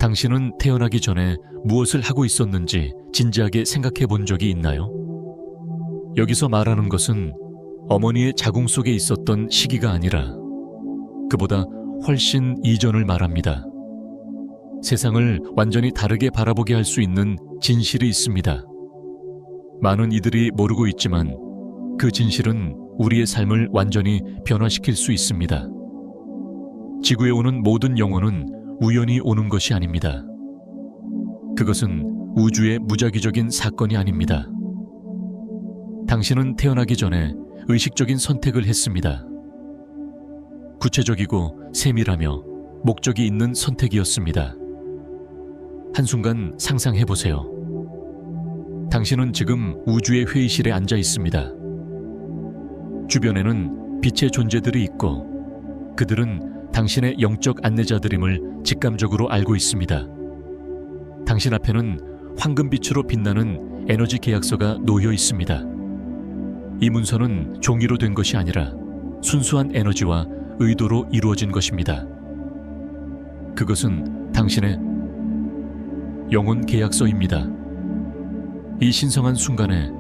당신은 태어나기 전에 무엇을 하고 있었는지 진지하게 생각해 본 적이 있나요? 여기서 말하는 것은 어머니의 자궁 속에 있었던 시기가 아니라 그보다 훨씬 이전을 말합니다. 세상을 완전히 다르게 바라보게 할 수 있는 진실이 있습니다. 많은 이들이 모르고 있지만 그 진실은 우리의 삶을 완전히 변화시킬 수 있습니다. 지구에 오는 모든 영혼은 우연히 오는 것이 아닙니다. 그것은 우주의 무작위적인 사건이 아닙니다. 당신은 태어나기 전에 의식적인 선택을 했습니다. 구체적이고 세밀하며 목적이 있는 선택이었습니다. 한순간 상상해보세요. 당신은 지금 우주의 회의실에 앉아 있습니다. 주변에는 빛의 존재들이 있고 그들은 당신의 영적 안내자들임을 직감적으로 알고 있습니다. 당신 앞에는 황금빛으로 빛나는 에너지 계약서가 놓여 있습니다. 이 문서는 종이로 된 것이 아니라 순수한 에너지와 의도로 이루어진 것입니다. 그것은 당신의 영혼 계약서입니다. 이 신성한 순간에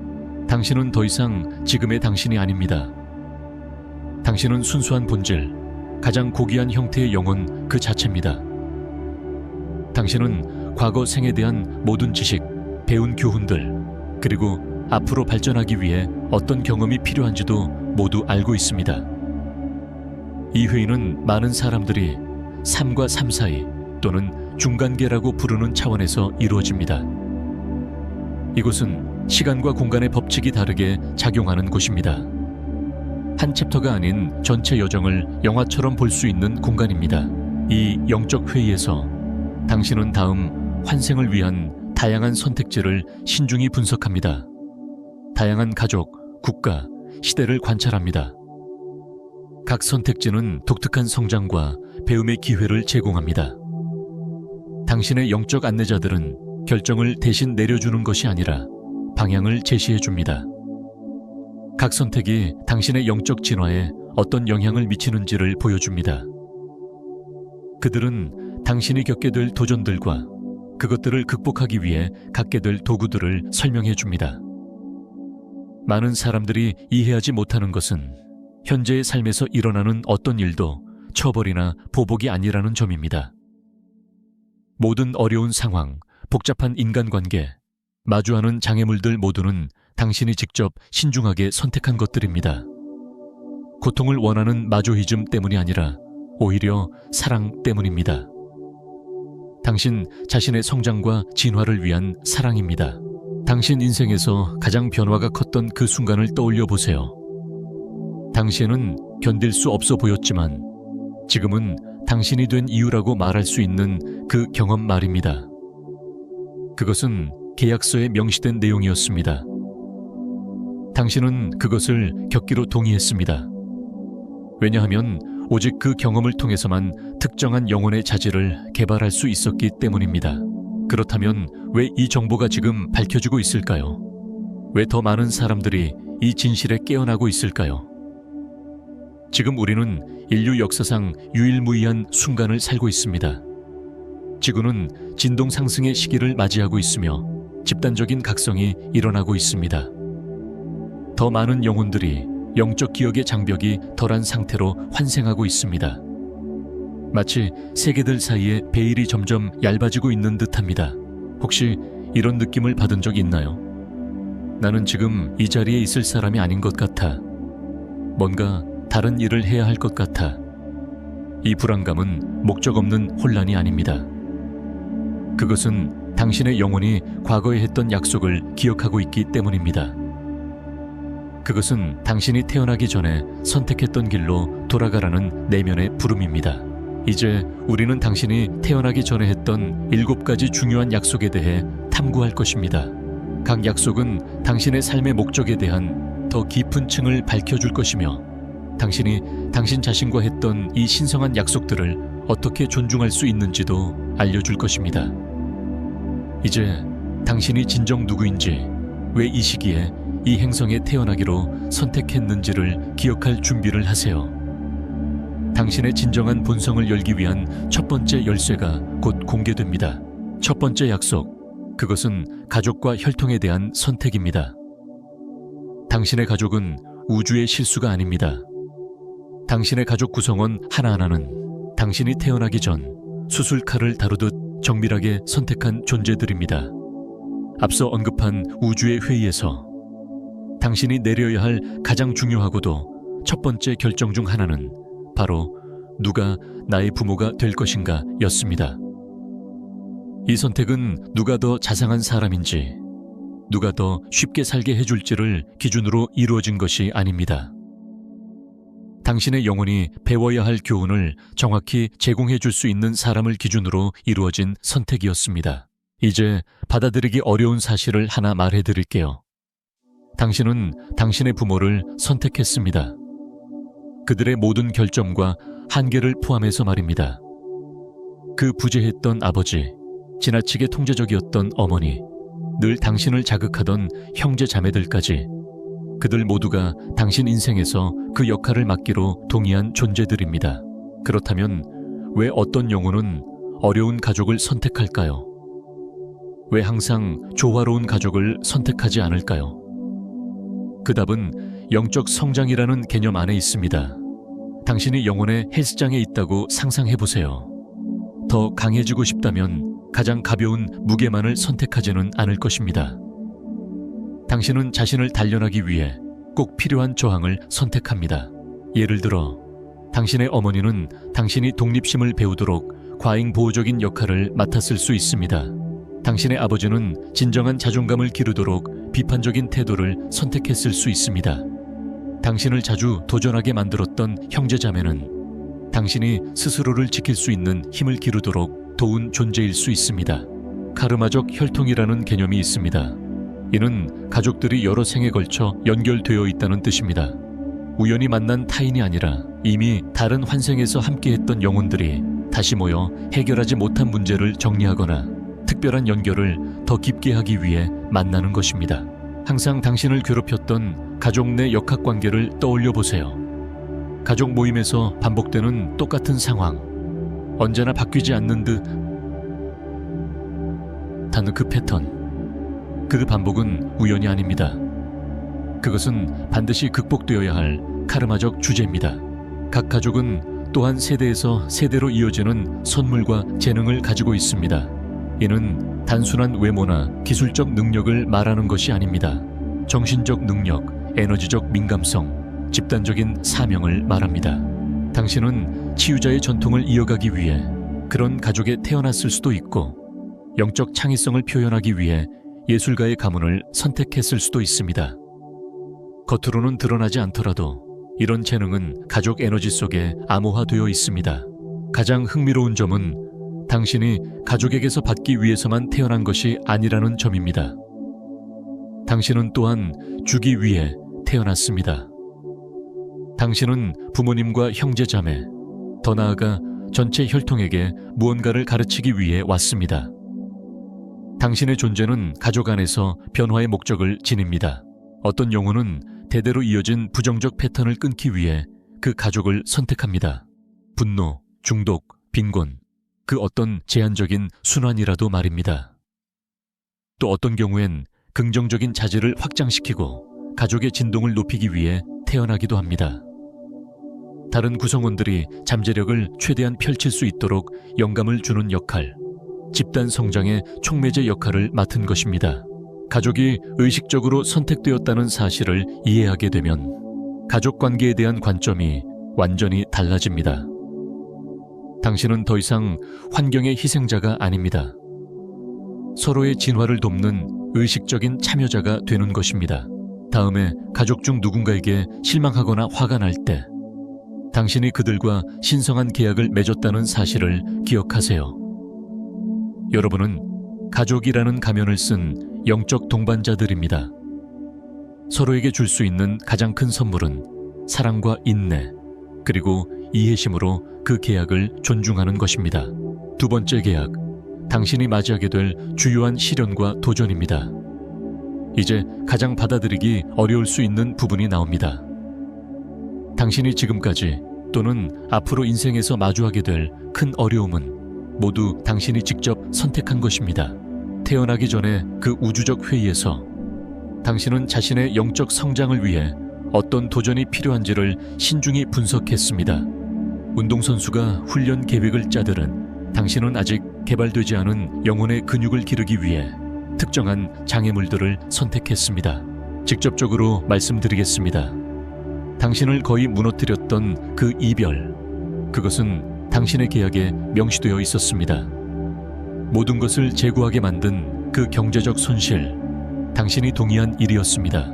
당신은 더 이상 지금의 당신이 아닙니다. 당신은 순수한 본질, 가장 고귀한 형태의 영혼 그 자체입니다. 당신은 과거 생에 대한 모든 지식, 배운 교훈들, 그리고 앞으로 발전하기 위해 어떤 경험이 필요한지도 모두 알고 있습니다. 이 회의는 많은 사람들이 3과 3 사이 또는 중간계라고 부르는 차원에서 이루어집니다. 이곳은 시간과 공간의 법칙이 다르게 작용하는 곳입니다. 한 챕터가 아닌 전체 여정을 영화처럼 볼 수 있는 공간입니다. 이 영적 회의에서 당신은 다음 환생을 위한 다양한 선택지를 신중히 분석합니다. 다양한 가족, 국가, 시대를 관찰합니다. 각 선택지는 독특한 성장과 배움의 기회를 제공합니다. 당신의 영적 안내자들은 결정을 대신 내려주는 것이 아니라 방향을 제시해 줍니다. 각 선택이 당신의 영적 진화에 어떤 영향을 미치는지를 보여줍니다. 그들은 당신이 겪게 될 도전들과 그것들을 극복하기 위해 갖게 될 도구들을 설명해 줍니다. 많은 사람들이 이해하지 못하는 것은 현재의 삶에서 일어나는 어떤 일도 처벌이나 보복이 아니라는 점입니다. 모든 어려운 상황, 복잡한 인간관계, 마주하는 장애물들 모두는 당신이 직접 신중하게 선택한 것들입니다. 고통을 원하는 마조히즘 때문이 아니라 오히려 사랑 때문입니다. 당신 자신의 성장과 진화를 위한 사랑입니다. 당신 인생에서 가장 변화가 컸던 그 순간을 떠올려 보세요. 당시에는 견딜 수 없어 보였지만 지금은 당신이 된 이유라고 말할 수 있는 그 경험 말입니다. 그것은 계약서에 명시된 내용이었습니다. 당신은 그것을 겪기로 동의했습니다. 왜냐하면 오직 그 경험을 통해서만 특정한 영혼의 자질을 개발할 수 있었기 때문입니다. 그렇다면 왜 이 정보가 지금 밝혀지고 있을까요? 왜 더 많은 사람들이 이 진실에 깨어나고 있을까요? 지금 우리는 인류 역사상 유일무이한 순간을 살고 있습니다. 지구는 진동 상승의 시기를 맞이하고 있으며 집단적인 각성이 일어나고 있습니다. 더 많은 영혼들이 영적 기억의 장벽이 덜한 상태로 환생하고 있습니다. 마치 세계들 사이에 베일이 점점 얇아지고 있는 듯합니다. 혹시 이런 느낌을 받은 적 있나요? 나는 지금 이 자리에 있을 사람이 아닌 것 같아. 뭔가 다른 일을 해야 할 것 같아. 이 불안감은 목적 없는 혼란이 아닙니다. 그것은 당신의 영혼이 과거에 했던 약속을 기억하고 있기 때문입니다. 그것은 당신이 태어나기 전에 선택했던 길로 돌아가라는 내면의 부름입니다. 이제 우리는 당신이 태어나기 전에 했던 7가지 중요한 약속에 대해 탐구할 것입니다. 각 약속은 당신의 삶의 목적에 대한 더 깊은 층을 밝혀줄 것이며 당신이 당신 자신과 했던 이 신성한 약속들을 어떻게 존중할 수 있는지도 알려줄 것입니다. 이제 당신이 진정 누구인지, 왜 이 시기에 이 행성에 태어나기로 선택했는지를 기억할 준비를 하세요. 당신의 진정한 본성을 열기 위한 첫 번째 열쇠가 곧 공개됩니다. 첫 번째 약속, 그것은 가족과 혈통에 대한 선택입니다. 당신의 가족은 우주의 실수가 아닙니다. 당신의 가족 구성원 하나하나는 당신이 태어나기 전 수술칼을 다루듯 정밀하게 선택한 존재들입니다. 앞서 언급한 우주의 회의에서 당신이 내려야 할 가장 중요하고도 첫 번째 결정 중 하나는 바로 누가 나의 부모가 될 것인가 였습니다. 이 선택은 누가 더 자상한 사람인지, 누가 더 쉽게 살게 해줄지를 기준으로 이루어진 것이 아닙니다. 당신의 영혼이 배워야 할 교훈을 정확히 제공해 줄 수 있는 사람을 기준으로 이루어진 선택이었습니다. 이제 받아들이기 어려운 사실을 하나 말해 드릴게요. 당신은 당신의 부모를 선택했습니다. 그들의 모든 결점과 한계를 포함해서 말입니다. 그 부재했던 아버지, 지나치게 통제적이었던 어머니, 늘 당신을 자극하던 형제 자매들까지 그들 모두가 당신 인생에서 그 역할을 맡기로 동의한 존재들입니다. 그렇다면 왜 어떤 영혼은 어려운 가족을 선택할까요? 왜 항상 조화로운 가족을 선택하지 않을까요? 그 답은 영적 성장이라는 개념 안에 있습니다. 당신이 영혼의 헬스장에 있다고 상상해보세요. 더 강해지고 싶다면 가장 가벼운 무게만을 선택하지는 않을 것입니다. 당신은 자신을 단련하기 위해 꼭 필요한 저항을 선택합니다. 예를 들어, 당신의 어머니는 당신이 독립심을 배우도록 과잉보호적인 역할을 맡았을 수 있습니다. 당신의 아버지는 진정한 자존감을 기르도록 비판적인 태도를 선택했을 수 있습니다. 당신을 자주 도전하게 만들었던 형제자매는 당신이 스스로를 지킬 수 있는 힘을 기르도록 도운 존재일 수 있습니다. 카르마적 혈통이라는 개념이 있습니다. 이는 가족들이 여러 생에 걸쳐 연결되어 있다는 뜻입니다. 우연히 만난 타인이 아니라 이미 다른 환생에서 함께했던 영혼들이 다시 모여 해결하지 못한 문제를 정리하거나 특별한 연결을 더 깊게 하기 위해 만나는 것입니다. 항상 당신을 괴롭혔던 가족 내 역학관계를 떠올려 보세요. 가족 모임에서 반복되는 똑같은 상황, 언제나 바뀌지 않는 듯한 그 패턴, 그 반복은 우연이 아닙니다. 그것은 반드시 극복되어야 할 카르마적 주제입니다. 각 가족은 또한 세대에서 세대로 이어지는 선물과 재능을 가지고 있습니다. 이는 단순한 외모나 기술적 능력을 말하는 것이 아닙니다. 정신적 능력, 에너지적 민감성, 집단적인 사명을 말합니다. 당신은 치유자의 전통을 이어가기 위해 그런 가족에 태어났을 수도 있고, 영적 창의성을 표현하기 위해 예술가의 가문을 선택했을 수도 있습니다. 겉으로는 드러나지 않더라도 이런 재능은 가족 에너지 속에 암호화되어 있습니다. 가장 흥미로운 점은 당신이 가족에게서 받기 위해서만 태어난 것이 아니라는 점입니다. 당신은 또한 주기 위해 태어났습니다. 당신은 부모님과 형제자매, 더 나아가 전체 혈통에게 무언가를 가르치기 위해 왔습니다. 당신의 존재는 가족 안에서 변화의 목적을 지닙니다. 어떤 영혼은 대대로 이어진 부정적 패턴을 끊기 위해 그 가족을 선택합니다. 분노, 중독, 빈곤, 그 어떤 제한적인 순환이라도 말입니다. 또 어떤 경우엔 긍정적인 자질을 확장시키고 가족의 진동을 높이기 위해 태어나기도 합니다. 다른 구성원들이 잠재력을 최대한 펼칠 수 있도록 영감을 주는 역할, 집단 성장의 촉매제 역할을 맡은 것입니다. 가족이 의식적으로 선택되었다는 사실을 이해하게 되면 가족 관계에 대한 관점이 완전히 달라집니다. 당신은 더 이상 환경의 희생자가 아닙니다. 서로의 진화를 돕는 의식적인 참여자가 되는 것입니다. 다음에 가족 중 누군가에게 실망하거나 화가 날 때 당신이 그들과 신성한 계약을 맺었다는 사실을 기억하세요. 여러분은 가족이라는 가면을 쓴 영적 동반자들입니다. 서로에게 줄 수 있는 가장 큰 선물은 사랑과 인내, 그리고 이해심으로 그 계약을 존중하는 것입니다. 두 번째 계약, 당신이 맞이하게 될 주요한 시련과 도전입니다. 이제 가장 받아들이기 어려울 수 있는 부분이 나옵니다. 당신이 지금까지 또는 앞으로 인생에서 마주하게 될 큰 어려움은 모두 당신이 직접 선택한 것입니다. 태어나기 전에 그 우주적 회의에서 당신은 자신의 영적 성장을 위해 어떤 도전이 필요한지를 신중히 분석했습니다. 운동선수가 훈련 계획을 짜들은 당신은 아직 개발되지 않은 영혼의 근육을 기르기 위해 특정한 장애물들을 선택했습니다. 직접적으로 말씀드리겠습니다. 당신을 거의 무너뜨렸던 그 이별, 그것은 당신의 계약에 명시되어 있었습니다. 모든 것을 재고하게 만든 그 경제적 손실, 당신이 동의한 일이었습니다.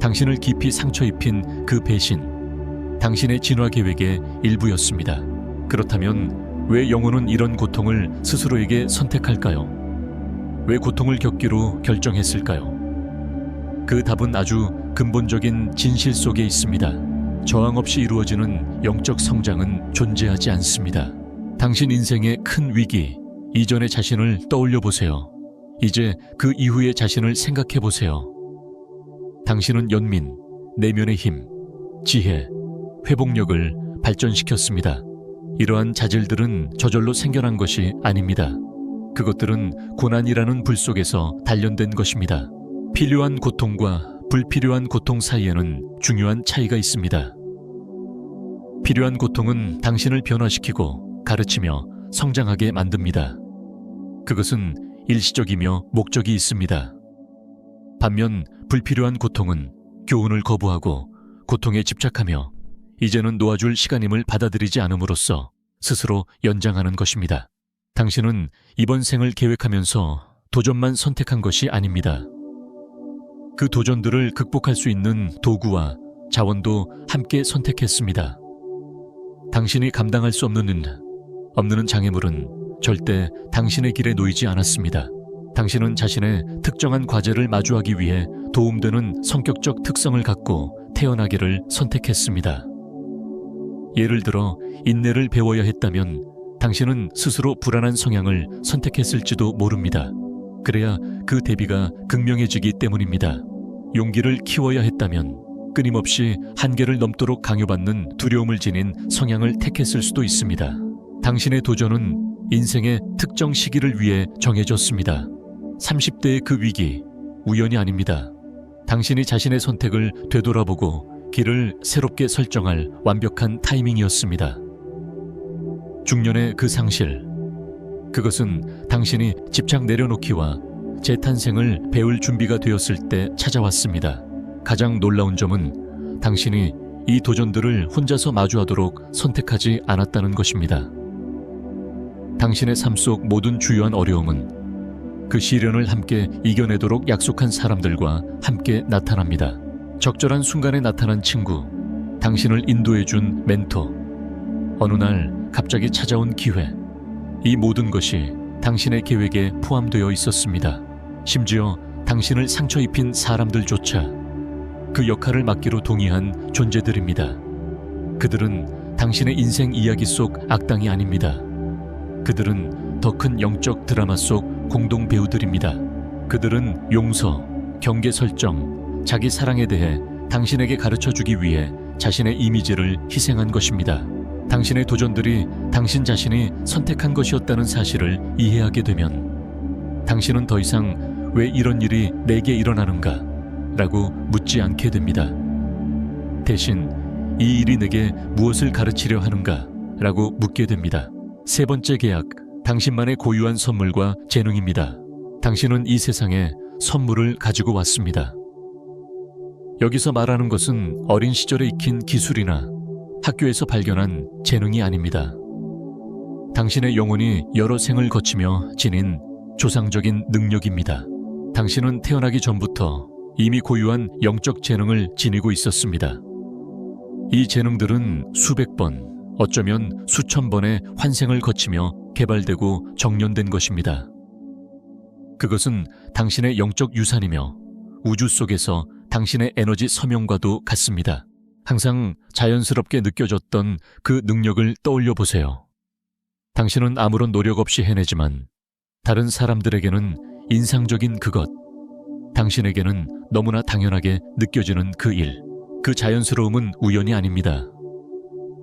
당신을 깊이 상처 입힌 그 배신, 당신의 진화 계획의 일부였습니다. 그렇다면 왜 영혼은 이런 고통을 스스로에게 선택할까요? 왜 고통을 겪기로 결정했을까요? 그 답은 아주 근본적인 진실 속에 있습니다. 저항 없이 이루어지는 영적 성장은 존재하지 않습니다. 당신 인생의 큰 위기, 이전의 자신을 떠올려 보세요. 이제 그 이후의 자신을 생각해 보세요. 당신은 연민, 내면의 힘, 지혜, 회복력을 발전시켰습니다. 이러한 자질들은 저절로 생겨난 것이 아닙니다. 그것들은 고난이라는 불 속에서 단련된 것입니다. 필요한 고통과 불필요한 고통 사이에는 중요한 차이가 있습니다. 필요한 고통은 당신을 변화시키고 가르치며 성장하게 만듭니다. 그것은 일시적이며 목적이 있습니다. 반면 불필요한 고통은 교훈을 거부하고 고통에 집착하며 이제는 놓아줄 시간임을 받아들이지 않음으로써 스스로 연장하는 것입니다. 당신은 이번 생을 계획하면서 도전만 선택한 것이 아닙니다. 그 도전들을 극복할 수 있는 도구와 자원도 함께 선택했습니다. 당신이 감당할 수 없는 장애물은 절대 당신의 길에 놓이지 않았습니다. 당신은 자신의 특정한 과제를 마주하기 위해 도움되는 성격적 특성을 갖고 태어나기를 선택했습니다. 예를 들어 인내를 배워야 했다면 당신은 스스로 불안한 성향을 선택했을지도 모릅니다. 그래야 그 대비가 극명해지기 때문입니다. 용기를 키워야 했다면 끊임없이 한계를 넘도록 강요받는 두려움을 지닌 성향을 택했을 수도 있습니다. 당신의 도전은 인생의 특정 시기를 위해 정해졌습니다. 30대의 그 위기, 우연이 아닙니다. 당신이 자신의 선택을 되돌아보고 길을 새롭게 설정할 완벽한 타이밍이었습니다. 중년의 그 상실, 그것은 당신이 집착 내려놓기와 재탄생을 배울 준비가 되었을 때 찾아왔습니다. 가장 놀라운 점은 당신이 이 도전들을 혼자서 마주하도록 선택하지 않았다는 것입니다. 당신의 삶 속 모든 주요한 어려움은 그 시련을 함께 이겨내도록 약속한 사람들과 함께 나타납니다. 적절한 순간에 나타난 친구, 당신을 인도해준 멘토, 어느 날 갑자기 찾아온 기회, 이 모든 것이 당신의 계획에 포함되어 있었습니다. 심지어 당신을 상처 입힌 사람들조차 그 역할을 맡기로 동의한 존재들입니다. 그들은 당신의 인생 이야기 속 악당이 아닙니다. 그들은 더 큰 영적 드라마 속 공동 배우들입니다. 그들은 용서, 경계 설정, 자기 사랑에 대해 당신에게 가르쳐주기 위해 자신의 이미지를 희생한 것입니다. 당신의 도전들이 당신 자신이 선택한 것이었다는 사실을 이해하게 되면 당신은 더 이상 왜 이런 일이 내게 일어나는가? 라고 묻지 않게 됩니다. 대신 이 일이 내게 무엇을 가르치려 하는가? 라고 묻게 됩니다. 세 번째 계약, 당신만의 고유한 선물과 재능입니다. 당신은 이 세상에 선물을 가지고 왔습니다. 여기서 말하는 것은 어린 시절에 익힌 기술이나 학교에서 발견한 재능이 아닙니다. 당신의 영혼이 여러 생을 거치며 지닌 조상적인 능력입니다. 당신은 태어나기 전부터 이미 고유한 영적 재능을 지니고 있었습니다. 이 재능들은 수백 번, 어쩌면 수천 번의 환생을 거치며 개발되고 정련된 것입니다. 그것은 당신의 영적 유산이며 우주 속에서 당신의 에너지 서명과도 같습니다. 항상 자연스럽게 느껴졌던 그 능력을 떠올려 보세요. 당신은 아무런 노력 없이 해내지만 다른 사람들에게는 인상적인 그것, 당신에게는 너무나 당연하게 느껴지는 그 일, 그 자연스러움은 우연이 아닙니다.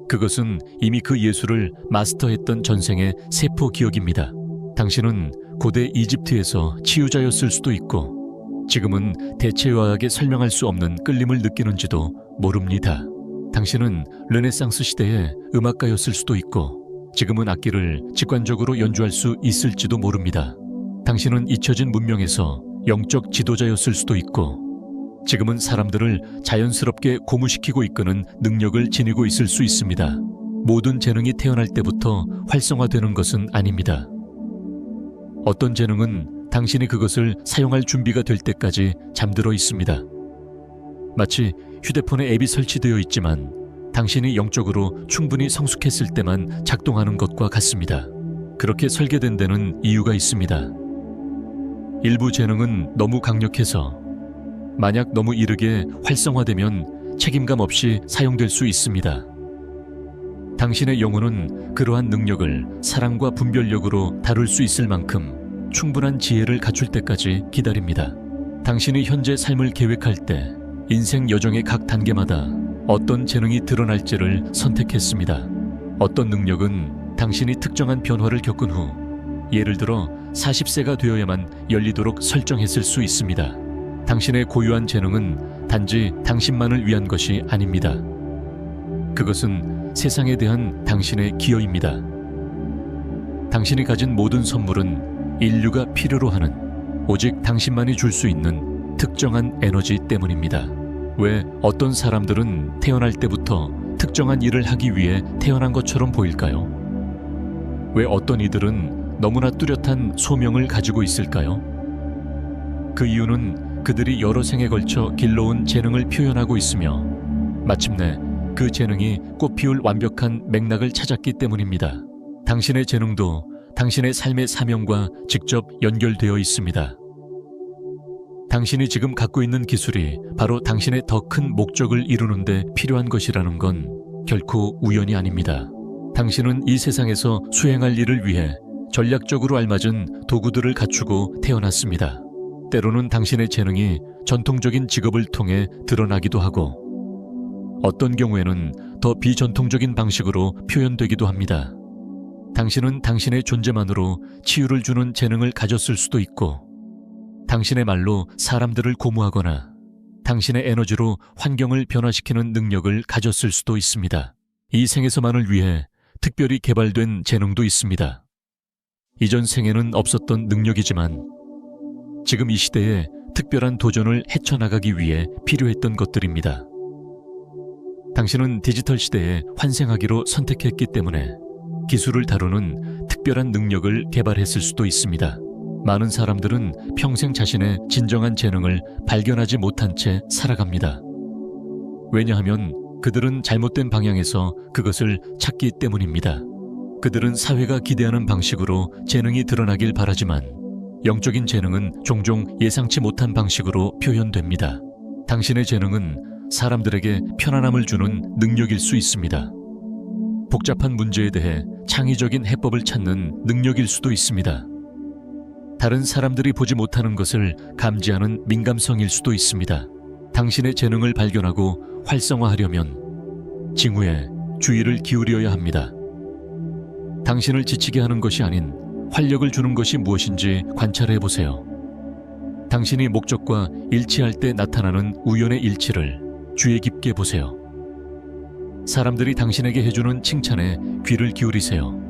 그것은 이미 그 예술을 마스터했던 전생의 세포 기억입니다. 당신은 고대 이집트에서 치유자였을 수도 있고 지금은 대체의학에 설명할 수 없는 끌림을 느끼는지도 모릅니다. 당신은 르네상스 시대의 음악가였을 수도 있고 지금은 악기를 직관적으로 연주할 수 있을지도 모릅니다. 당신은 잊혀진 문명에서 영적 지도자였을 수도 있고 지금은 사람들을 자연스럽게 고무시키고 이끄는 능력을 지니고 있을 수 있습니다. 모든 재능이 태어날 때부터 활성화되는 것은 아닙니다. 어떤 재능은 당신이 그것을 사용할 준비가 될 때까지 잠들어 있습니다. 마치 휴대폰에 앱이 설치되어 있지만 당신이 영적으로 충분히 성숙했을 때만 작동하는 것과 같습니다. 그렇게 설계된 데는 이유가 있습니다. 일부 재능은 너무 강력해서 만약 너무 이르게 활성화되면 책임감 없이 사용될 수 있습니다. 당신의 영혼은 그러한 능력을 사랑과 분별력으로 다룰 수 있을 만큼 충분한 지혜를 갖출 때까지 기다립니다. 당신이 현재 삶을 계획할 때 인생 여정의 각 단계마다 어떤 재능이 드러날지를 선택했습니다. 어떤 능력은 당신이 특정한 변화를 겪은 후, 예를 들어 40세가 되어야만 열리도록 설정했을 수 있습니다. 당신의 고유한 재능은 단지 당신만을 위한 것이 아닙니다. 그것은 세상에 대한 당신의 기여입니다. 당신이 가진 모든 선물은 인류가 필요로 하는 오직 당신만이 줄 수 있는 특정한 에너지 때문입니다. 왜 어떤 사람들은 태어날 때부터 특정한 일을 하기 위해 태어난 것처럼 보일까요? 왜 어떤 이들은 너무나 뚜렷한 소명을 가지고 있을까요? 그 이유는 그들이 여러 생에 걸쳐 길러온 재능을 표현하고 있으며 마침내 그 재능이 꽃피울 완벽한 맥락을 찾았기 때문입니다. 당신의 재능도 당신의 삶의 사명과 직접 연결되어 있습니다. 당신이 지금 갖고 있는 기술이 바로 당신의 더 큰 목적을 이루는 데 필요한 것이라는 건 결코 우연이 아닙니다. 당신은 이 세상에서 수행할 일을 위해 전략적으로 알맞은 도구들을 갖추고 태어났습니다. 때로는 당신의 재능이 전통적인 직업을 통해 드러나기도 하고 어떤 경우에는 더 비전통적인 방식으로 표현되기도 합니다. 당신은 당신의 존재만으로 치유를 주는 재능을 가졌을 수도 있고 당신의 말로 사람들을 고무하거나 당신의 에너지로 환경을 변화시키는 능력을 가졌을 수도 있습니다. 이 생에서만을 위해 특별히 개발된 재능도 있습니다. 이전 생에는 없었던 능력이지만 지금 이 시대에 특별한 도전을 헤쳐나가기 위해 필요했던 것들입니다. 당신은 디지털 시대에 환생하기로 선택했기 때문에 기술을 다루는 특별한 능력을 개발했을 수도 있습니다. 많은 사람들은 평생 자신의 진정한 재능을 발견하지 못한 채 살아갑니다. 왜냐하면 그들은 잘못된 방향에서 그것을 찾기 때문입니다. 그들은 사회가 기대하는 방식으로 재능이 드러나길 바라지만 영적인 재능은 종종 예상치 못한 방식으로 표현됩니다. 당신의 재능은 사람들에게 편안함을 주는 능력일 수 있습니다. 복잡한 문제에 대해 창의적인 해법을 찾는 능력일 수도 있습니다. 다른 사람들이 보지 못하는 것을 감지하는 민감성일 수도 있습니다. 당신의 재능을 발견하고 활성화하려면 징후에 주의를 기울여야 합니다. 당신을 지치게 하는 것이 아닌 활력을 주는 것이 무엇인지 관찰해 보세요. 당신이 목적과 일치할 때 나타나는 우연의 일치를 주의 깊게 보세요. 사람들이 당신에게 해주는 칭찬에 귀를 기울이세요.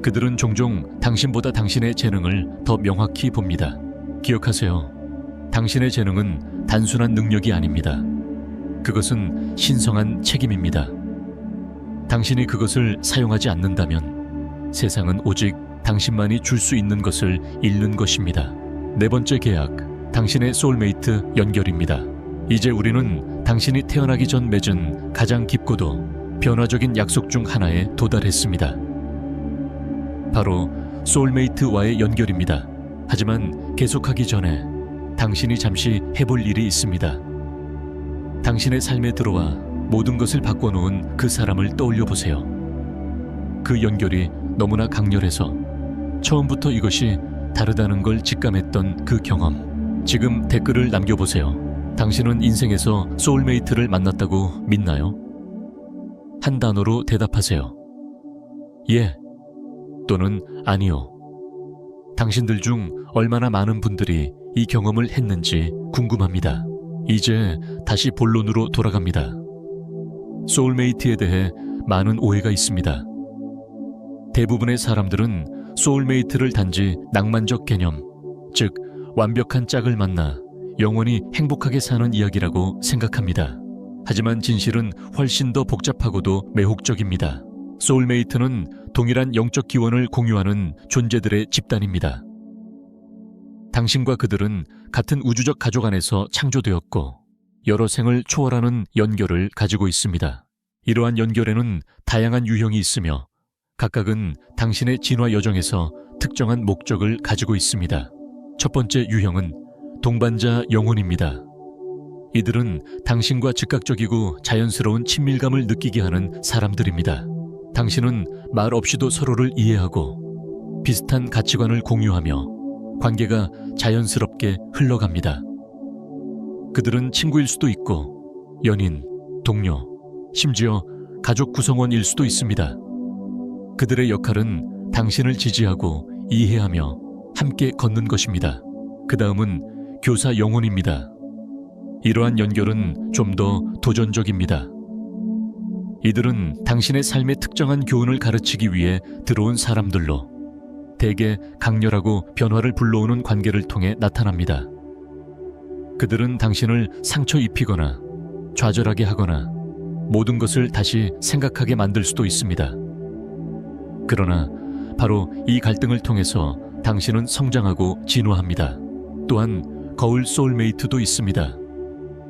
그들은 종종 당신보다 당신의 재능을 더 명확히 봅니다. 기억하세요. 당신의 재능은 단순한 능력이 아닙니다. 그것은 신성한 책임입니다. 당신이 그것을 사용하지 않는다면 세상은 오직 당신만이 줄 수 있는 것을 잃는 것입니다. 네 번째 계약, 당신의 소울메이트 연결입니다. 이제 우리는 당신이 태어나기 전 맺은 가장 깊고도 변화적인 약속 중 하나에 도달했습니다. 바로 소울메이트와의 연결입니다. 하지만 계속하기 전에 당신이 잠시 해볼 일이 있습니다. 당신의 삶에 들어와 모든 것을 바꿔놓은 그 사람을 떠올려 보세요. 그 연결이 너무나 강렬해서 처음부터 이것이 다르다는 걸 직감했던 그 경험. 지금 댓글을 남겨보세요. 당신은 인생에서 소울메이트를 만났다고 믿나요? 한 단어로 대답하세요. 예 또는 아니요. 당신들 중 얼마나 많은 분들이 이 경험을 했는지 궁금합니다. 이제 다시 본론으로 돌아갑니다. 소울메이트에 대해 많은 오해가 있습니다. 대부분의 사람들은 소울메이트를 단지 낭만적 개념, 즉 완벽한 짝을 만나 영원히 행복하게 사는 이야기라고 생각합니다. 하지만 진실은 훨씬 더 복잡하고도 매혹적입니다. 소울메이트는 동일한 영적 기원을 공유하는 존재들의 집단입니다. 당신과 그들은 같은 우주적 가족 안에서 창조되었고 여러 생을 초월하는 연결을 가지고 있습니다. 이러한 연결에는 다양한 유형이 있으며 각각은 당신의 진화 여정에서 특정한 목적을 가지고 있습니다. 첫 번째 유형은 동반자 영혼입니다. 이들은 당신과 즉각적이고 자연스러운 친밀감을 느끼게 하는 사람들입니다. 당신은 말 없이도 서로를 이해하고 비슷한 가치관을 공유하며 관계가 자연스럽게 흘러갑니다. 그들은 친구일 수도 있고 연인, 동료, 심지어 가족 구성원일 수도 있습니다. 그들의 역할은 당신을 지지하고 이해하며 함께 걷는 것입니다. 그 다음은 교사 영혼입니다. 이러한 연결은 좀 더 도전적입니다. 이들은 당신의 삶의 특정한 교훈을 가르치기 위해 들어온 사람들로 대개 강렬하고 변화를 불러오는 관계를 통해 나타납니다. 그들은 당신을 상처 입히거나 좌절하게 하거나 모든 것을 다시 생각하게 만들 수도 있습니다. 그러나 바로 이 갈등을 통해서 당신은 성장하고 진화합니다. 또한 거울 소울메이트도 있습니다.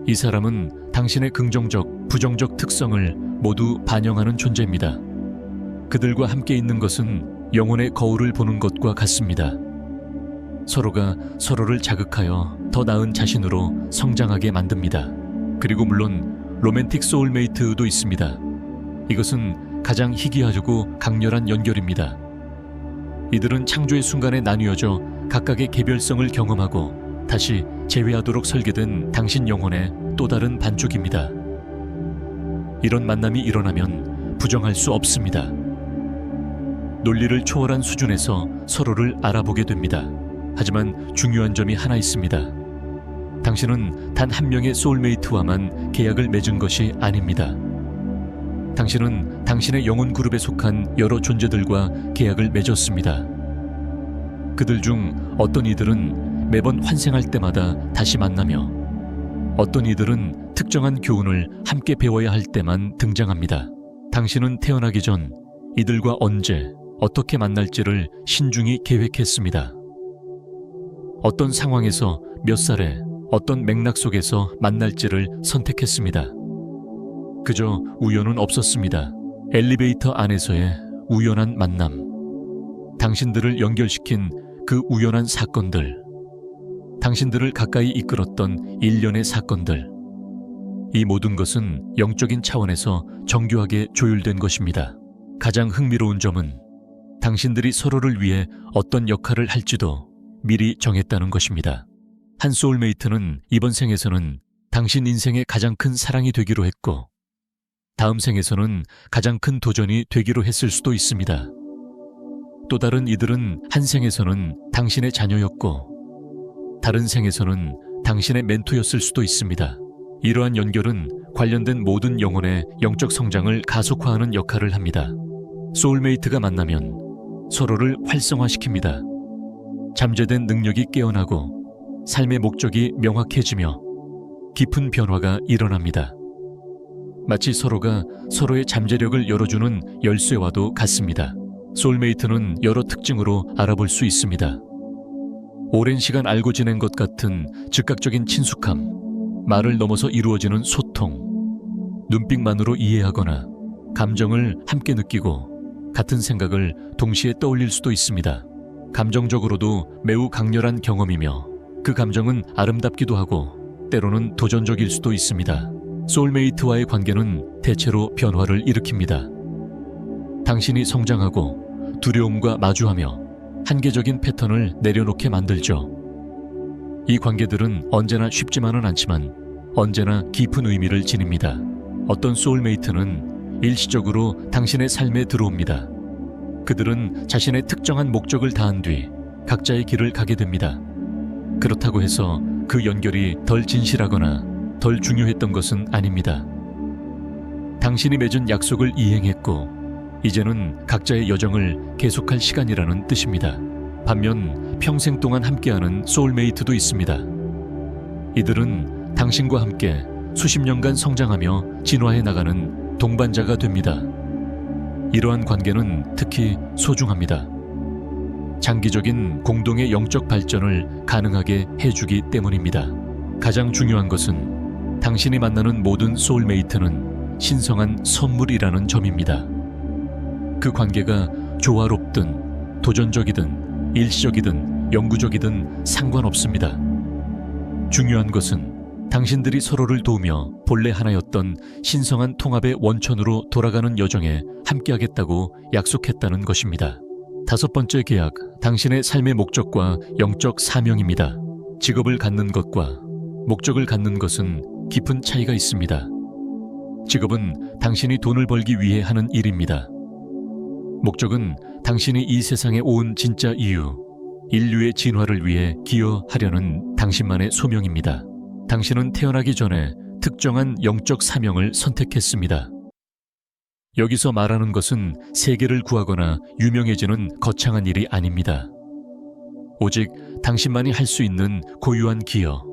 이 사람은 당신의 긍정적, 부정적 특성을 모두 반영하는 존재입니다. 그들과 함께 있는 것은 영혼의 거울을 보는 것과 같습니다. 서로가 서로를 자극하여 더 나은 자신으로 성장하게 만듭니다. 그리고 물론 로맨틱 소울메이트도 있습니다. 이것은 가장 희귀하고 강렬한 연결입니다. 이들은 창조의 순간에 나뉘어져 각각의 개별성을 경험하고 다시 재회하도록 설계된 당신 영혼의 또 다른 반쪽입니다. 이런 만남이 일어나면 부정할 수 없습니다. 논리를 초월한 수준에서 서로를 알아보게 됩니다. 하지만 중요한 점이 하나 있습니다. 당신은 단 한 명의 소울메이트와만 계약을 맺은 것이 아닙니다. 당신은 당신의 영혼 그룹에 속한 여러 존재들과 계약을 맺었습니다. 그들 중 어떤 이들은 매번 환생할 때마다 다시 만나며 어떤 이들은 특정한 교훈을 함께 배워야 할 때만 등장합니다. 당신은 태어나기 전 이들과 언제, 어떻게 만날지를 신중히 계획했습니다. 어떤 상황에서 몇 살에 어떤 맥락 속에서 만날지를 선택했습니다. 그저 우연은 없었습니다. 엘리베이터 안에서의 우연한 만남, 당신들을 연결시킨 그 우연한 사건들, 당신들을 가까이 이끌었던 일련의 사건들, 이 모든 것은 영적인 차원에서 정교하게 조율된 것입니다. 가장 흥미로운 점은 당신들이 서로를 위해 어떤 역할을 할지도 미리 정했다는 것입니다. 한 소울메이트는 이번 생에서는 당신 인생의 가장 큰 사랑이 되기로 했고 다음 생에서는 가장 큰 도전이 되기로 했을 수도 있습니다. 또 다른 이들은 한 생에서는 당신의 자녀였고 다른 생에서는 당신의 멘토였을 수도 있습니다. 이러한 연결은 관련된 모든 영혼의 영적 성장을 가속화하는 역할을 합니다. 소울메이트가 만나면 서로를 활성화시킵니다. 잠재된 능력이 깨어나고 삶의 목적이 명확해지며 깊은 변화가 일어납니다. 마치 서로가 서로의 잠재력을 열어주는 열쇠와도 같습니다. 소울메이트는 여러 특징으로 알아볼 수 있습니다. 오랜 시간 알고 지낸 것 같은 즉각적인 친숙함, 말을 넘어서 이루어지는 소통, 눈빛만으로 이해하거나 감정을 함께 느끼고 같은 생각을 동시에 떠올릴 수도 있습니다. 감정적으로도 매우 강렬한 경험이며 그 감정은 아름답기도 하고 때로는 도전적일 수도 있습니다. 소울메이트와의 관계는 대체로 변화를 일으킵니다. 당신이 성장하고 두려움과 마주하며 한계적인 패턴을 내려놓게 만들죠. 이 관계들은 언제나 쉽지만은 않지만 언제나 깊은 의미를 지닙니다. 어떤 소울메이트는 일시적으로 당신의 삶에 들어옵니다. 그들은 자신의 특정한 목적을 다한 뒤 각자의 길을 가게 됩니다. 그렇다고 해서 그 연결이 덜 진실하거나 덜 중요했던 것은 아닙니다. 당신이 맺은 약속을 이행했고 이제는 각자의 여정을 계속할 시간이라는 뜻입니다. 반면 평생 동안 함께하는 소울메이트도 있습니다. 이들은 당신과 함께 수십 년간 성장하며 진화해 나가는 동반자가 됩니다. 이러한 관계는 특히 소중합니다. 장기적인 공동의 영적 발전을 가능하게 해주기 때문입니다. 가장 중요한 것은 당신이 만나는 모든 소울메이트는 신성한 선물이라는 점입니다. 그 관계가 조화롭든 도전적이든 일시적이든 영구적이든 상관없습니다. 중요한 것은 당신들이 서로를 도우며 본래 하나였던 신성한 통합의 원천으로 돌아가는 여정에 함께하겠다고 약속했다는 것입니다. 5번째 계약, 당신의 삶의 목적과 영적 사명입니다. 직업을 갖는 것과 목적을 갖는 것은 깊은 차이가 있습니다. 직업은 당신이 돈을 벌기 위해 하는 일입니다. 목적은 당신이 이 세상에 온 진짜 이유, 인류의 진화를 위해 기여하려는 당신만의 소명입니다. 당신은 태어나기 전에 특정한 영적 사명을 선택했습니다. 여기서 말하는 것은 세계를 구하거나 유명해지는 거창한 일이 아닙니다. 오직 당신만이 할 수 있는 고유한 기여,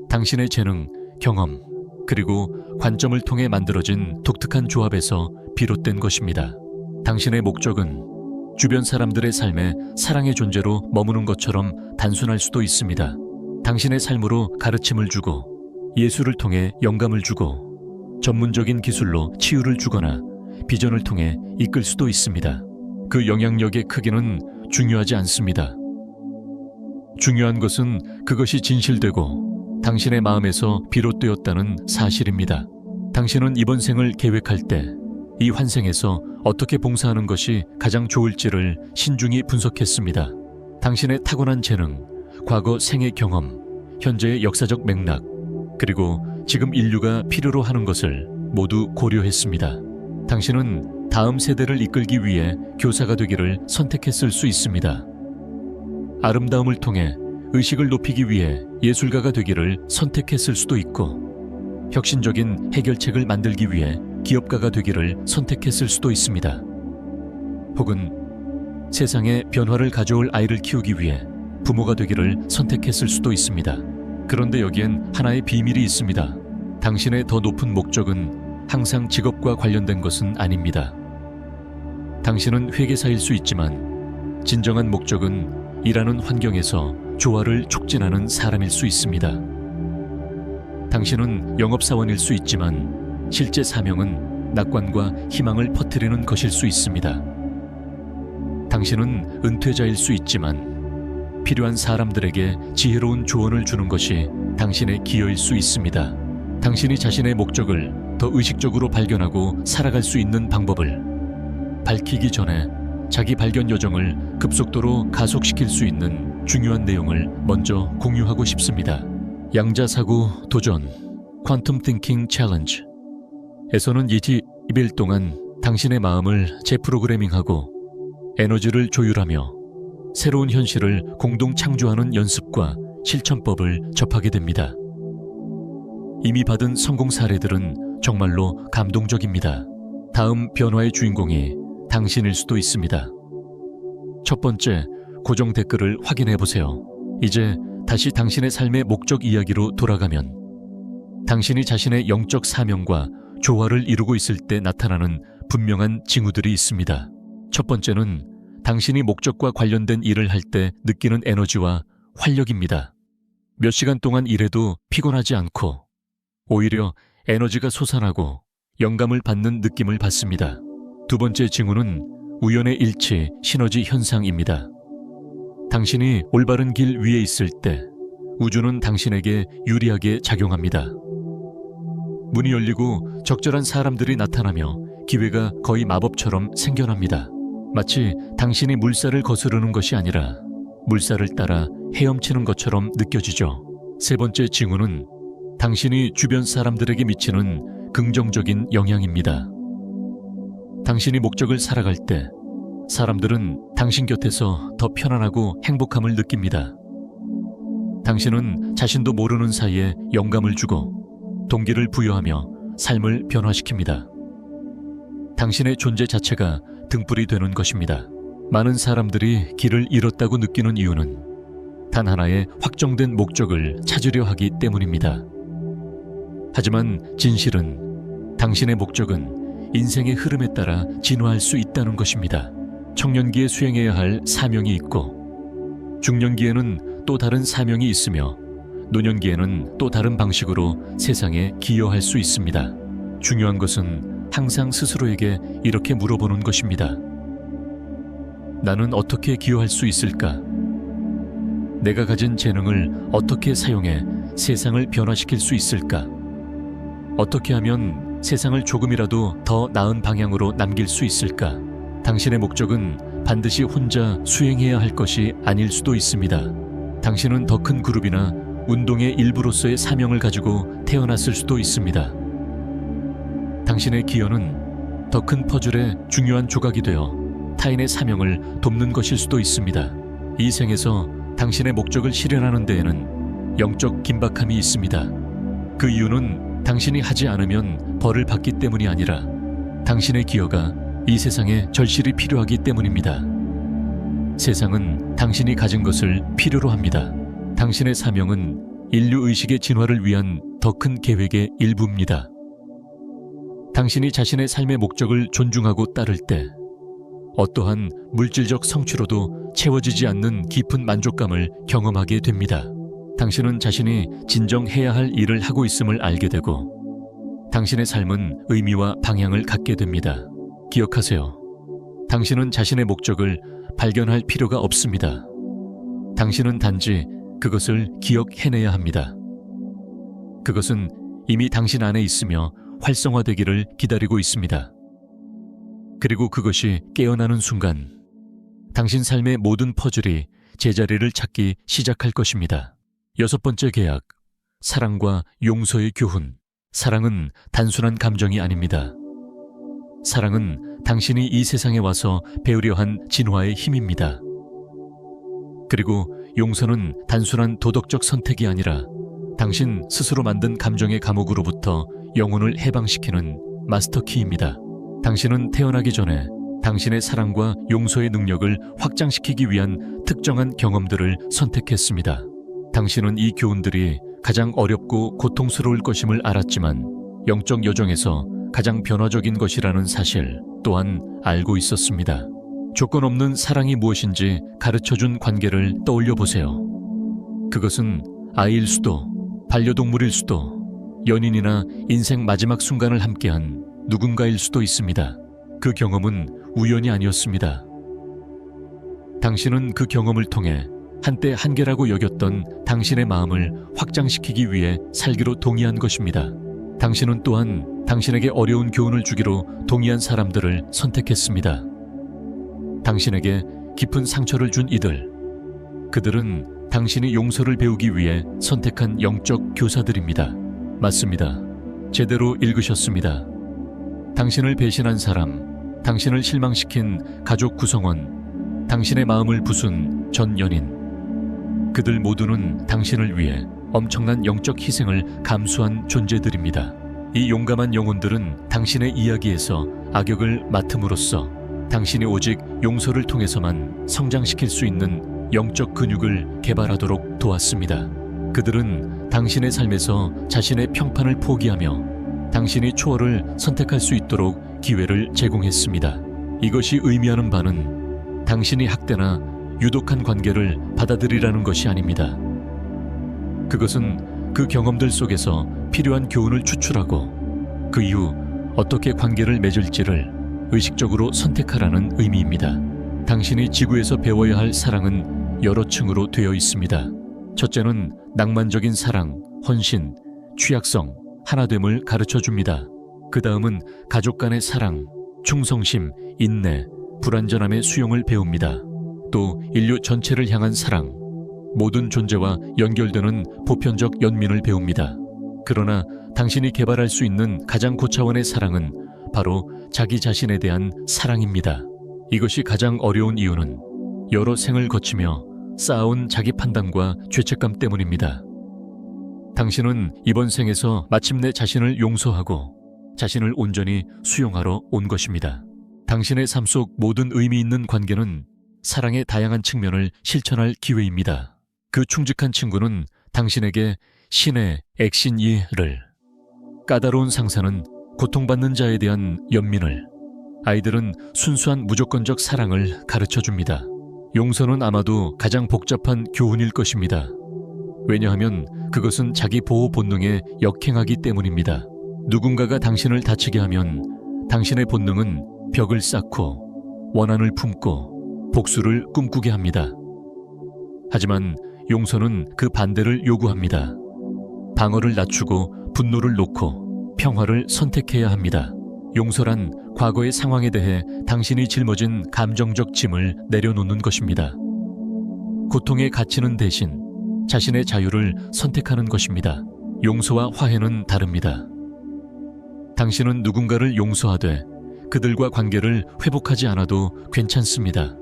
당신의 재능, 경험, 그리고 관점을 통해 만들어진 독특한 조합에서 비롯된 것입니다. 당신의 목적은 주변 사람들의 삶에 사랑의 존재로 머무는 것처럼 단순할 수도 있습니다. 당신의 삶으로 가르침을 주고 예술을 통해 영감을 주고 전문적인 기술로 치유를 주거나 비전을 통해 이끌 수도 있습니다. 그 영향력의 크기는 중요하지 않습니다. 중요한 것은 그것이 진실되고 당신의 마음에서 비롯되었다는 사실입니다. 당신은 이번 생을 계획할 때 이 환생에서 어떻게 봉사하는 것이 가장 좋을지를 신중히 분석했습니다. 당신의 타고난 재능, 과거 생의 경험, 현재의 역사적 맥락, 그리고 지금 인류가 필요로 하는 것을 모두 고려했습니다. 당신은 다음 세대를 이끌기 위해 교사가 되기를 선택했을 수 있습니다. 아름다움을 통해 의식을 높이기 위해 예술가가 되기를 선택했을 수도 있고, 혁신적인 해결책을 만들기 위해 기업가가 되기를 선택했을 수도 있습니다. 혹은 세상에 변화를 가져올 아이를 키우기 위해 부모가 되기를 선택했을 수도 있습니다. 그런데 여기엔 하나의 비밀이 있습니다. 당신의 더 높은 목적은 항상 직업과 관련된 것은 아닙니다. 당신은 회계사일 수 있지만 진정한 목적은 일하는 환경에서 조화를 촉진하는 사람일 수 있습니다. 당신은 영업사원일 수 있지만 실제 사명은 낙관과 희망을 퍼뜨리는 것일 수 있습니다. 당신은 은퇴자일 수 있지만 필요한 사람들에게 지혜로운 조언을 주는 것이 당신의 기여일 수 있습니다. 당신이 자신의 목적을 더 의식적으로 발견하고 살아갈 수 있는 방법을 밝히기 전에 자기 발견 여정을 급속도로 가속시킬 수 있는 중요한 내용을 먼저 공유하고 싶습니다. 양자사고 도전 퀀텀 띵킹 챌린지 에서는 20일 동안 당신의 마음을 재프로그래밍하고 에너지를 조율하며 새로운 현실을 공동 창조하는 연습과 실천법을 접하게 됩니다. 이미 받은 성공 사례들은 정말로 감동적입니다. 다음 변화의 주인공이 당신일 수도 있습니다. 첫 번째, 고정 댓글을 확인해 보세요. 이제 다시 당신의 삶의 목적 이야기로 돌아가면 당신이 자신의 영적 사명과 조화를 이루고 있을 때 나타나는 분명한 징후들이 있습니다. 첫 번째는 당신이 목적과 관련된 일을 할 때 느끼는 에너지와 활력입니다. 몇 시간 동안 일해도 피곤하지 않고 오히려 에너지가 솟아나고 영감을 받는 느낌을 받습니다. 두 번째 징후는 우연의 일치, 시너지 현상입니다. 당신이 올바른 길 위에 있을 때 우주는 당신에게 유리하게 작용합니다. 문이 열리고 적절한 사람들이 나타나며 기회가 거의 마법처럼 생겨납니다. 마치 당신이 물살을 거스르는 것이 아니라 물살을 따라 헤엄치는 것처럼 느껴지죠. 세 번째 징후는 당신이 주변 사람들에게 미치는 긍정적인 영향입니다. 당신이 목적을 살아갈 때 사람들은 당신 곁에서 더 편안하고 행복함을 느낍니다. 당신은 자신도 모르는 사이에 영감을 주고 동기를 부여하며 삶을 변화시킵니다. 당신의 존재 자체가 등불이 되는 것입니다. 많은 사람들이 길을 잃었다고 느끼는 이유는 단 하나의 확정된 목적을 찾으려 하기 때문입니다. 하지만 진실은 당신의 목적은 인생의 흐름에 따라 진화할 수 있다는 것입니다. 청년기에 수행해야 할 사명이 있고 중년기에는 또 다른 사명이 있으며 노년기에는 또 다른 방식으로 세상에 기여할 수 있습니다. 중요한 것은 항상 스스로에게 이렇게 물어보는 것입니다. 나는 어떻게 기여할 수 있을까? 내가 가진 재능을 어떻게 사용해 세상을 변화시킬 수 있을까? 어떻게 하면 세상을 조금이라도 더 나은 방향으로 남길 수 있을까? 당신의 목적은 반드시 혼자 수행해야 할 것이 아닐 수도 있습니다. 당신은 더 큰 그룹이나 운동의 일부로서의 사명을 가지고 태어났을 수도 있습니다. 당신의 기여는 더 큰 퍼즐의 중요한 조각이 되어 타인의 사명을 돕는 것일 수도 있습니다. 이 생에서 당신의 목적을 실현하는 데에는 영적 긴박함이 있습니다. 그 이유는 당신이 하지 않으면 벌을 받기 때문이 아니라 당신의 기여가 이 세상에 절실히 필요하기 때문입니다. 세상은 당신이 가진 것을 필요로 합니다. 당신의 사명은 인류 의식의 진화를 위한 더 큰 계획의 일부입니다. 당신이 자신의 삶의 목적을 존중하고 따를 때 어떠한 물질적 성취로도 채워지지 않는 깊은 만족감을 경험하게 됩니다. 당신은 자신이 진정 해야 할 일을 하고 있음을 알게 되고 당신의 삶은 의미와 방향을 갖게 됩니다. 기억하세요. 당신은 자신의 목적을 발견할 필요가 없습니다. 당신은 단지 그것을 기억해내야 합니다. 그것은 이미 당신 안에 있으며 활성화되기를 기다리고 있습니다. 그리고 그것이 깨어나는 순간 당신 삶의 모든 퍼즐이 제자리를 찾기 시작할 것입니다. 6번째 계약, 사랑과 용서의 교훈. 사랑은 단순한 감정이 아닙니다. 사랑은 당신이 이 세상에 와서 배우려 한 진화의 힘입니다. 그리고 용서는 단순한 도덕적 선택이 아니라 당신 스스로 만든 감정의 감옥으로부터 영혼을 해방시키는 마스터키입니다. 당신은 태어나기 전에 당신의 사랑과 용서의 능력을 확장시키기 위한 특정한 경험들을 선택했습니다. 당신은 이 교훈들이 가장 어렵고 고통스러울 것임을 알았지만 영적 여정에서 가장 변화적인 것이라는 사실 또한 알고 있었습니다. 조건 없는 사랑이 무엇인지 가르쳐준 관계를 떠올려 보세요. 그것은 아이일 수도, 반려동물일 수도, 연인이나 인생 마지막 순간을 함께한 누군가일 수도 있습니다. 그 경험은 우연이 아니었습니다. 당신은 그 경험을 통해 한때 한계라고 여겼던 당신의 마음을 확장시키기 위해 살기로 동의한 것입니다. 당신은 또한 당신에게 어려운 교훈을 주기로 동의한 사람들을 선택했습니다. 당신에게 깊은 상처를 준 이들, 그들은 당신이 용서를 배우기 위해 선택한 영적 교사들입니다. 맞습니다. 제대로 읽으셨습니다. 당신을 배신한 사람, 당신을 실망시킨 가족 구성원, 당신의 마음을 부순 전 연인, 그들 모두는 당신을 위해 엄청난 영적 희생을 감수한 존재들입니다. 이 용감한 영혼들은 당신의 이야기에서 악역을 맡음으로써 당신이 오직 용서를 통해서만 성장시킬 수 있는 영적 근육을 개발하도록 도왔습니다. 그들은 당신의 삶에서 자신의 평판을 포기하며 당신이 초월을 선택할 수 있도록 기회를 제공했습니다. 이것이 의미하는 바는 당신이 학대나 유독한 관계를 받아들이라는 것이 아닙니다. 그것은 그 경험들 속에서 필요한 교훈을 추출하고 그 이후 어떻게 관계를 맺을지를 의식적으로 선택하라는 의미입니다. 당신이 지구에서 배워야 할 사랑은 여러 층으로 되어 있습니다. 첫째는 낭만적인 사랑, 헌신, 취약성, 하나됨을 가르쳐줍니다. 그 다음은 가족 간의 사랑, 충성심, 인내, 불완전함의 수용을 배웁니다. 또 인류 전체를 향한 사랑, 모든 존재와 연결되는 보편적 연민을 배웁니다. 그러나 당신이 개발할 수 있는 가장 고차원의 사랑은 바로 자기 자신에 대한 사랑입니다. 이것이 가장 어려운 이유는 여러 생을 거치며 쌓아온 자기 판단과 죄책감 때문입니다. 당신은 이번 생에서 마침내 자신을 용서하고 자신을 온전히 수용하러 온 것입니다. 당신의 삶 속 모든 의미 있는 관계는 사랑의 다양한 측면을 실천할 기회입니다. 그 충직한 친구는 당신에게 신의 액신이를, 까다로운 상사는 고통받는 자에 대한 연민을, 아이들은 순수한 무조건적 사랑을 가르쳐줍니다. 용서는 아마도 가장 복잡한 교훈일 것입니다. 왜냐하면 그것은 자기 보호 본능에 역행하기 때문입니다. 누군가가 당신을 다치게 하면 당신의 본능은 벽을 쌓고 원한을 품고 복수를 꿈꾸게 합니다. 하지만 용서는 그 반대를 요구합니다. 방어를 낮추고 분노를 놓고 평화를 선택해야 합니다. 용서란 과거의 상황에 대해 당신이 짊어진 감정적 짐을 내려놓는 것입니다. 고통에 갇히는 대신 자신의 자유를 선택하는 것입니다. 용서와 화해는 다릅니다. 당신은 누군가를 용서하되 그들과 관계를 회복하지 않아도 괜찮습니다.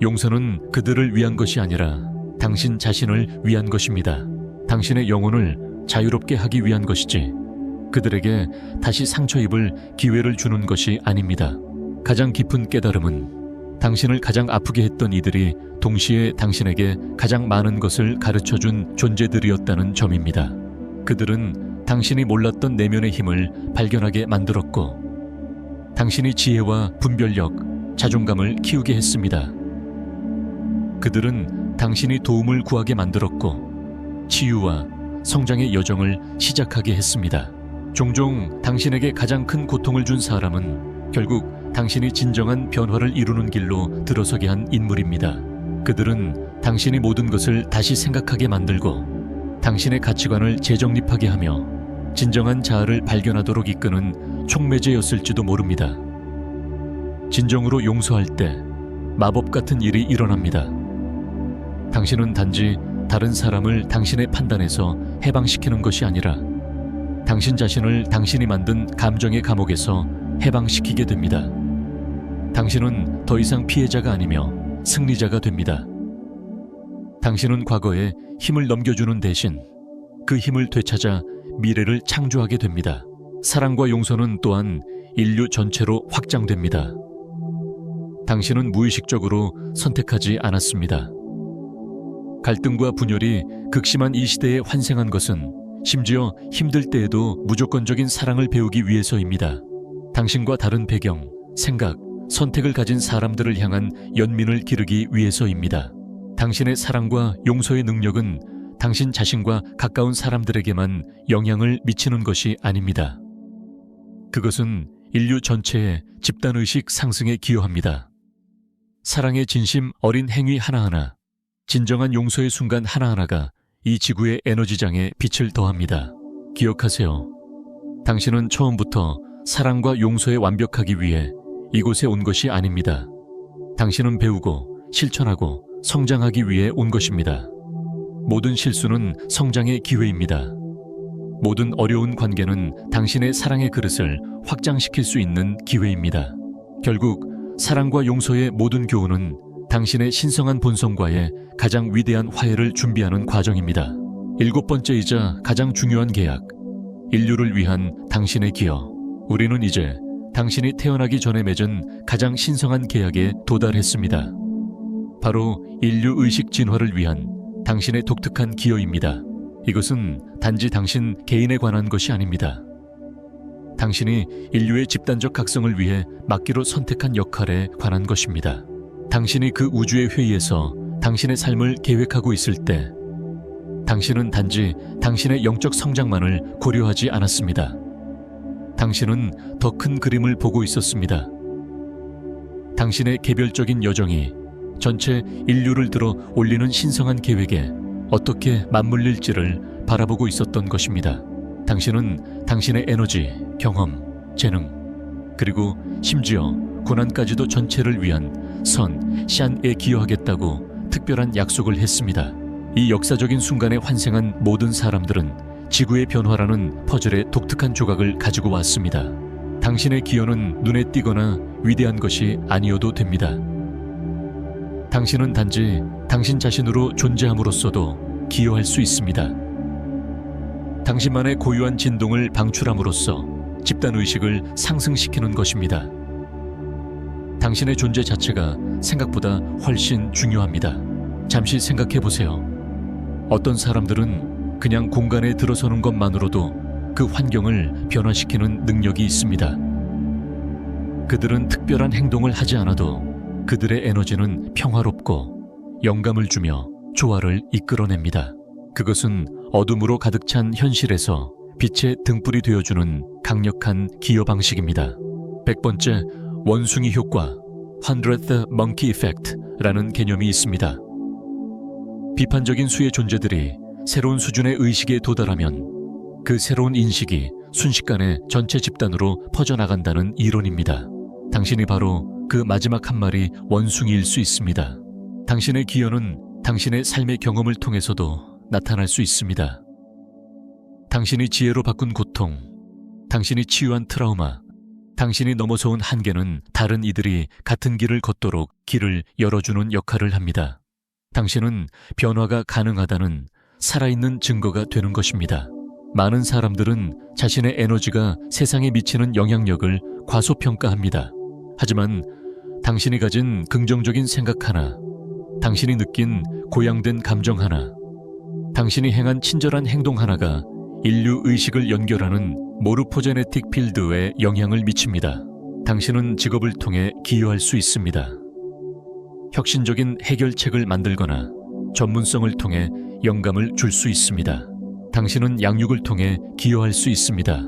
용서는 그들을 위한 것이 아니라 당신 자신을 위한 것입니다. 당신의 영혼을 자유롭게 하기 위한 것이지 그들에게 다시 상처 입을 기회를 주는 것이 아닙니다. 가장 깊은 깨달음은 당신을 가장 아프게 했던 이들이 동시에 당신에게 가장 많은 것을 가르쳐준 존재들이었다는 점입니다. 그들은 당신이 몰랐던 내면의 힘을 발견하게 만들었고 당신이 지혜와 분별력, 자존감을 키우게 했습니다. 그들은 당신이 도움을 구하게 만들었고 치유와 성장의 여정을 시작하게 했습니다. 종종 당신에게 가장 큰 고통을 준 사람은 결국 당신이 진정한 변화를 이루는 길로 들어서게 한 인물입니다. 그들은 당신이 모든 것을 다시 생각하게 만들고 당신의 가치관을 재정립하게 하며 진정한 자아를 발견하도록 이끄는 촉매제였을지도 모릅니다. 진정으로 용서할 때 마법 같은 일이 일어납니다. 당신은 단지 다른 사람을 당신의 판단에서 해방시키는 것이 아니라 당신 자신을 당신이 만든 감정의 감옥에서 해방시키게 됩니다. 당신은 더 이상 피해자가 아니며 승리자가 됩니다. 당신은 과거에 힘을 넘겨주는 대신 그 힘을 되찾아 미래를 창조하게 됩니다. 사랑과 용서는 또한 인류 전체로 확장됩니다. 당신은 무의식적으로 선택하지 않았습니다. 갈등과 분열이 극심한 이 시대에 환생한 것은 심지어 힘들 때에도 무조건적인 사랑을 배우기 위해서입니다. 당신과 다른 배경, 생각, 선택을 가진 사람들을 향한 연민을 기르기 위해서입니다. 당신의 사랑과 용서의 능력은 당신 자신과 가까운 사람들에게만 영향을 미치는 것이 아닙니다. 그것은 인류 전체의 집단의식 상승에 기여합니다. 사랑의 진심 어린 행위 하나하나, 진정한 용서의 순간 하나하나가 이 지구의 에너지장에 빛을 더합니다. 기억하세요. 당신은 처음부터 사랑과 용서에 완벽하기 위해 이곳에 온 것이 아닙니다. 당신은 배우고 실천하고 성장하기 위해 온 것입니다. 모든 실수는 성장의 기회입니다. 모든 어려운 관계는 당신의 사랑의 그릇을 확장시킬 수 있는 기회입니다. 결국 사랑과 용서의 모든 교훈은 당신의 신성한 본성과의 가장 위대한 화해를 준비하는 과정입니다. 7번째이자 가장 중요한 계약, 인류를 위한 당신의 기여. 우리는 이제 당신이 태어나기 전에 맺은 가장 신성한 계약에 도달했습니다. 바로 인류 의식 진화를 위한 당신의 독특한 기여입니다. 이것은 단지 당신 개인에 관한 것이 아닙니다. 당신이 인류의 집단적 각성을 위해 맡기로 선택한 역할에 관한 것입니다. 당신이 그 우주의 회의에서 당신의 삶을 계획하고 있을 때 당신은 단지 당신의 영적 성장만을 고려하지 않았습니다. 당신은 더 큰 그림을 보고 있었습니다. 당신의 개별적인 여정이 전체 인류를 들어 올리는 신성한 계획에 어떻게 맞물릴지를 바라보고 있었던 것입니다. 당신은 당신의 에너지, 경험, 재능, 그리고 심지어 고난까지도 전체를 위한 선, 샨에 기여하겠다고 특별한 약속을 했습니다. 이 역사적인 순간에 환생한 모든 사람들은 지구의 변화라는 퍼즐의 독특한 조각을 가지고 왔습니다. 당신의 기여는 눈에 띄거나 위대한 것이 아니어도 됩니다. 당신은 단지 당신 자신으로 존재함으로써도 기여할 수 있습니다. 당신만의 고유한 진동을 방출함으로써 집단의식을 상승시키는 것입니다. 당신의 존재 자체가 생각보다 훨씬 중요합니다. 잠시 생각해 보세요. 어떤 사람들은 그냥 공간에 들어서는 것만으로도 그 환경을 변화시키는 능력이 있습니다. 그들은 특별한 행동을 하지 않아도 그들의 에너지는 평화롭고 영감을 주며 조화를 이끌어냅니다. 그것은 어둠으로 가득 찬 현실에서 빛의 등불이 되어주는 강력한 기여 방식입니다. 100번째 원숭이 효과, 100th Monkey Effect라는 개념이 있습니다. 비판적인 수의 존재들이 새로운 수준의 의식에 도달하면 그 새로운 인식이 순식간에 전체 집단으로 퍼져나간다는 이론입니다. 당신이 바로 그 마지막 한 마리 원숭이일 수 있습니다. 당신의 기여는 당신의 삶의 경험을 통해서도 나타날 수 있습니다. 당신이 지혜로 바꾼 고통, 당신이 치유한 트라우마, 당신이 넘어서온 한계는 다른 이들이 같은 길을 걷도록 길을 열어주는 역할을 합니다. 당신은 변화가 가능하다는 살아있는 증거가 되는 것입니다. 많은 사람들은 자신의 에너지가 세상에 미치는 영향력을 과소평가합니다. 하지만 당신이 가진 긍정적인 생각 하나, 당신이 느낀 고양된 감정 하나, 당신이 행한 친절한 행동 하나가 인류 의식을 연결하는 모르포제네틱 필드에 영향을 미칩니다. 당신은 직업을 통해 기여할 수 있습니다. 혁신적인 해결책을 만들거나 전문성을 통해 영감을 줄 수 있습니다. 당신은 양육을 통해 기여할 수 있습니다.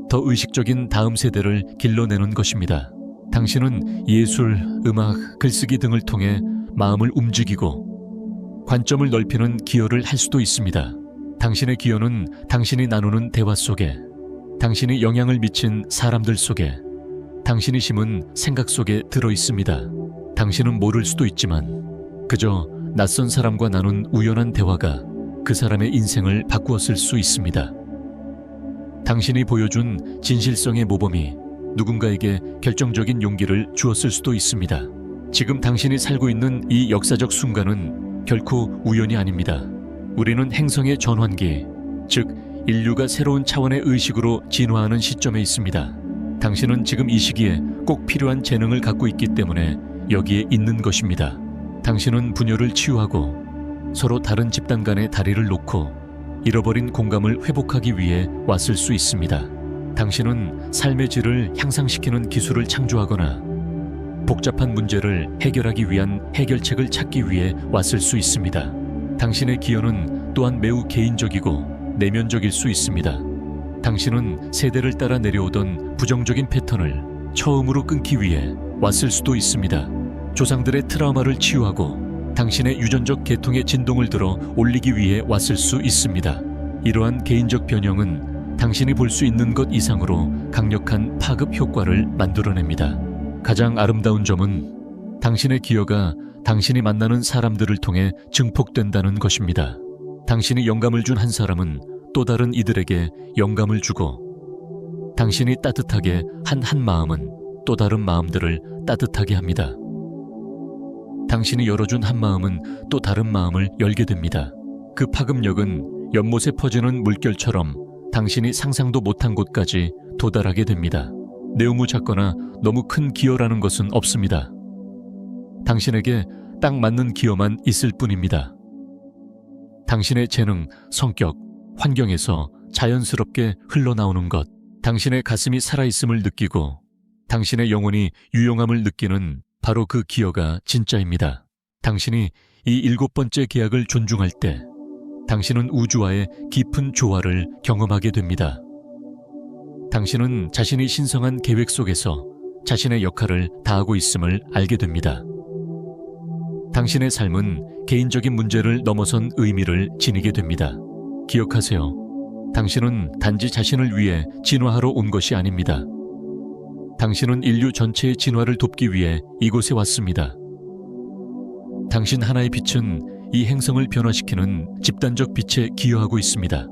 더 의식적인 다음 세대를 길러내는 것입니다. 당신은 예술, 음악, 글쓰기 등을 통해 마음을 움직이고 관점을 넓히는 기여를 할 수도 있습니다. 당신의 기여는 당신이 나누는 대화 속에, 당신이 영향을 미친 사람들 속에, 당신이 심은 생각 속에 들어 있습니다. 당신은 모를 수도 있지만 그저 낯선 사람과 나눈 우연한 대화가 그 사람의 인생을 바꾸었을 수 있습니다. 당신이 보여준 진실성의 모범이 누군가에게 결정적인 용기를 주었을 수도 있습니다. 지금 당신이 살고 있는 이 역사적 순간은 결코 우연이 아닙니다. 우리는 행성의 전환기, 즉 인류가 새로운 차원의 의식으로 진화하는 시점에 있습니다. 당신은 지금 이 시기에 꼭 필요한 재능을 갖고 있기 때문에 여기에 있는 것입니다. 당신은 분열을 치유하고 서로 다른 집단 간의 다리를 놓고 잃어버린 공감을 회복하기 위해 왔을 수 있습니다. 당신은 삶의 질을 향상시키는 기술을 창조하거나 복잡한 문제를 해결하기 위한 해결책을 찾기 위해 왔을 수 있습니다. 당신의 기여는 또한 매우 개인적이고 내면적일 수 있습니다. 당신은 세대를 따라 내려오던 부정적인 패턴을 처음으로 끊기 위해 왔을 수도 있습니다. 조상들의 트라우마를 치유하고 당신의 유전적 계통의 진동을 들어 올리기 위해 왔을 수 있습니다. 이러한 개인적 변형은 당신이 볼 수 있는 것 이상으로 강력한 파급 효과를 만들어냅니다. 가장 아름다운 점은 당신의 기여가 당신이 만나는 사람들을 통해 증폭된다는 것입니다. 당신이 영감을 준 한 사람은 또 다른 이들에게 영감을 주고 당신이 따뜻하게 한 마음은 또 다른 마음들을 따뜻하게 합니다. 당신이 열어준 한 마음은 또 다른 마음을 열게 됩니다. 그 파급력은 연못에 퍼지는 물결처럼 당신이 상상도 못한 곳까지 도달하게 됩니다. 내용이 작거나 너무 큰 기여라는 것은 없습니다. 당신에게 딱 맞는 기여만 있을 뿐입니다. 당신의 재능, 성격, 환경에서 자연스럽게 흘러나오는 것, 당신의 가슴이 살아있음을 느끼고 당신의 영혼이 유용함을 느끼는 바로 그 기여가 진짜입니다. 당신이 이 7번째 계약을 존중할 때 당신은 우주와의 깊은 조화를 경험하게 됩니다. 당신은 자신이 신성한 계획 속에서 자신의 역할을 다하고 있음을 알게 됩니다. 당신의 삶은 개인적인 문제를 넘어선 의미를 지니게 됩니다. 기억하세요. 당신은 단지 자신을 위해 진화하러 온 것이 아닙니다. 당신은 인류 전체의 진화를 돕기 위해 이곳에 왔습니다. 당신 하나의 빛은 이 행성을 변화시키는 집단적 빛에 기여하고 있습니다.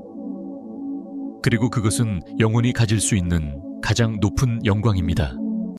그리고 그것은 영원히 가질 수 있는 가장 높은 영광입니다.